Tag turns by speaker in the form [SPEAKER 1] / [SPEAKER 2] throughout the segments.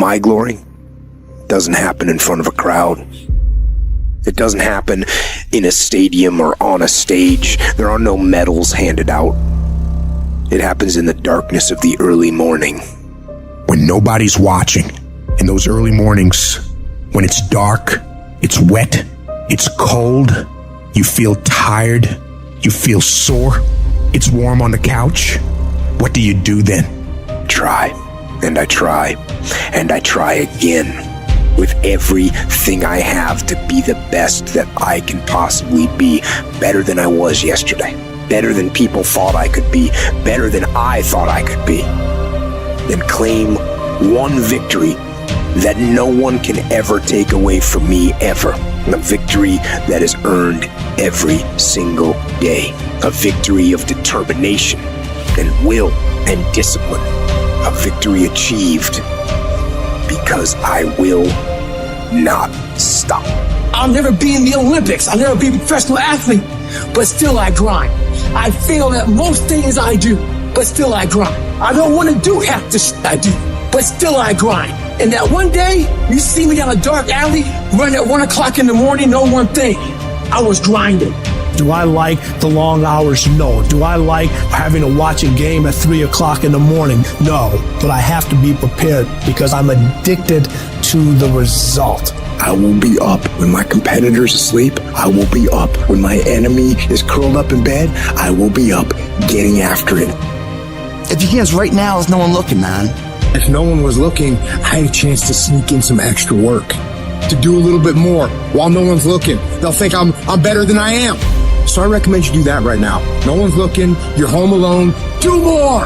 [SPEAKER 1] my glory doesn't happen in front of a crowd. It doesn't happen in a stadium or on a stage. There are no medals handed out. It happens in the darkness of the early morning.
[SPEAKER 2] When nobody's watching, in those early mornings, when it's dark, it's wet, it's cold, you feel tired, you feel sore, it's warm on the couch, what do you do then?
[SPEAKER 1] Try, and I try, and I try again with everything I have to be the best that I can possibly be, better than I was yesterday, better than people thought I could be, better than I thought I could be. Then claim one victory that no one can ever take away from me ever. A victory that is earned every single day. A victory of determination and will and discipline. A victory achieved because I will not stop.
[SPEAKER 3] I'll never be in the Olympics. I'll never be a professional athlete, but still I grind. I fail at most things I do, but still I grind. I don't want to do half the shit I do, but still I grind. And that one day, you see me down a dark alley, running at 1 o'clock in the morning, know one thing, I was grinding.
[SPEAKER 4] Do I like the long hours? No. Do I like having to watch a game at 3 o'clock in the morning? No. But I have to be prepared because I'm addicted to the result.
[SPEAKER 2] I will be up when my competitor's asleep. I will be up when my enemy is curled up in bed. I will be up getting after it.
[SPEAKER 5] If you can't right now, there's no one looking, man.
[SPEAKER 6] If no one was looking, I had a chance to sneak in some extra work, to do a little bit more while no one's looking. They'll think I'm better than I am. So I recommend you do that right now. No one's looking, you're home alone, do more!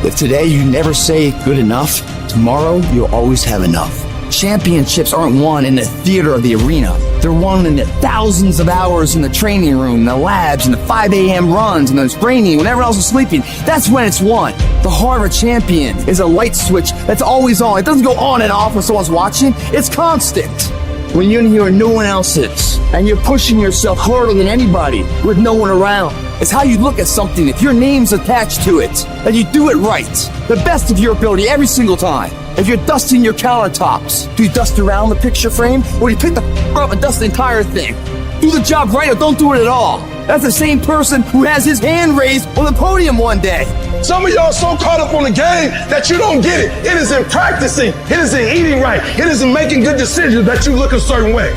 [SPEAKER 5] If today you never say good enough, tomorrow you'll always have enough. Championships aren't won in the theater or the arena. They're won in the thousands of hours in the training room, the labs, and the 5 a.m. runs, and the training when everyone else is sleeping. That's when it's won. The heart of a champion is a light switch that's always on. It doesn't go on and off when someone's watching. It's constant. When you're in here and no one else is, and you're pushing yourself harder than anybody with no one around. It's how you look at something. If your name's attached to it, and you do it right, the best of your ability every single time. If you're dusting your countertops, do you dust around the picture frame, or do you pick the up and dust the entire thing? Do the job right or don't do it at all. That's the same person who has his hand raised on the podium one day.
[SPEAKER 7] Some of y'all so caught up on the game that you don't get it. It is in practicing. It is in eating right. It is in making good decisions that you look a certain way.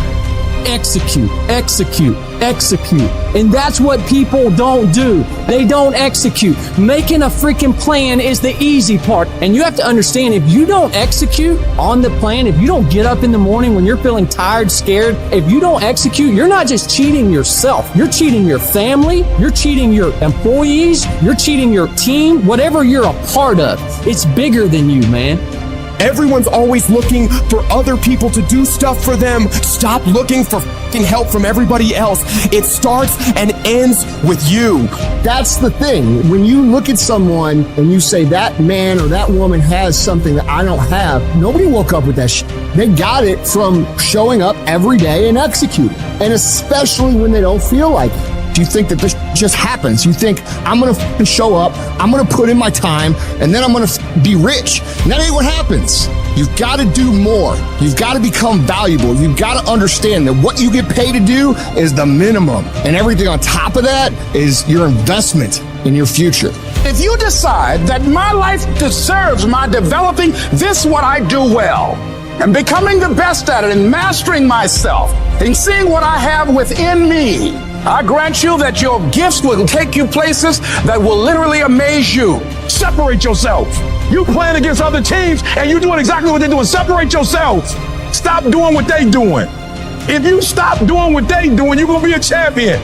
[SPEAKER 3] Execute, execute, execute. And that's what people don't do. They don't execute. Making a freaking plan is the easy part. And you have to understand, if you don't execute on the plan, if you don't get up in the morning when you're feeling tired, scared, if you don't execute, you're not just cheating yourself. You're cheating your family. You're cheating your employees. You're cheating your team. Whatever you're a part of, it's bigger than you, man.
[SPEAKER 8] Everyone's always looking for other people to do stuff for them. Stop looking for f***ing help from everybody else. It starts and ends with you.
[SPEAKER 9] That's the thing. When you look at someone and you say that man or that woman has something that I don't have, nobody woke up with that shit. They got it from showing up every day and executing. And especially when they don't feel like it. Do you think that this just happens? You think, I'm gonna show up, I'm gonna put in my time, and then I'm gonna be rich. And that ain't what happens. You've gotta do more. You've gotta become valuable. You've gotta understand that what you get paid to do is the minimum. And everything on top of that is your investment in your future.
[SPEAKER 10] If you decide that my life deserves my developing this what I do well, and becoming the best at it and mastering myself, and seeing what I have within me, I grant you that your gifts will take you places that will literally amaze you.
[SPEAKER 7] Separate yourself. You playing against other teams and you doing exactly what they're doing. Separate yourself. Stop doing what they doing. If you stop doing what they doing, you're gonna be a champion.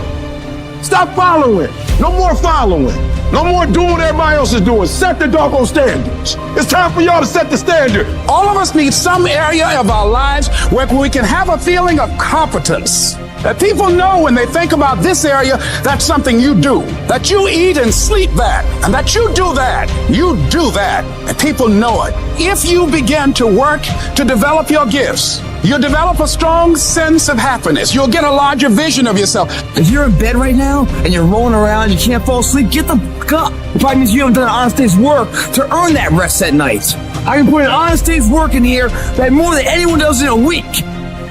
[SPEAKER 7] Stop following. No more following. No more doing what everybody else is doing. Set the doggone standards. It's time for y'all to set the standard.
[SPEAKER 10] All of us need some area of our lives where we can have a feeling of competence. That people know when they think about this area, that's something you do. That you eat and sleep that. And that you do that. You do that. And people know it. If you begin to work to develop your gifts, you'll develop a strong sense of happiness. You'll get a larger vision of yourself.
[SPEAKER 5] If you're in bed right now and you're rolling around, you can't fall asleep, get the fuck up. It probably means you haven't done an honest day's work to earn that rest at night. I can put an honest day's work in here that more than anyone does in a week.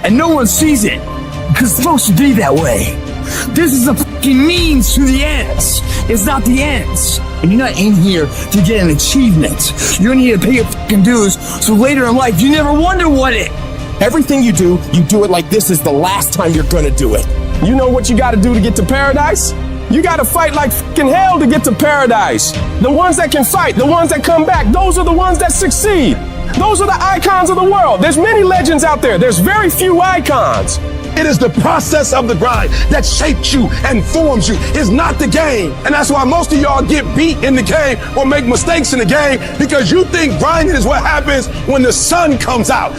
[SPEAKER 5] And no one sees it. Because it's supposed to be that way. This is the fucking means to the ends. It's not the ends. And you're not in here to get an achievement. You're in here to pay your fucking dues so later in life you never wonder what it.
[SPEAKER 8] Everything you do it like this is the last time you're gonna do it.
[SPEAKER 7] You know what you got to do to get to paradise? You got to fight like fucking hell to get to paradise. The ones that can fight, the ones that come back, those are the ones that succeed. Those are the icons of the world. There's many legends out there. There's very few icons. It is the process of the grind that shapes you and forms you. It's not the game. And that's why most of y'all get beat in the game or make mistakes in the game, because you think grinding is what happens when the sun comes out.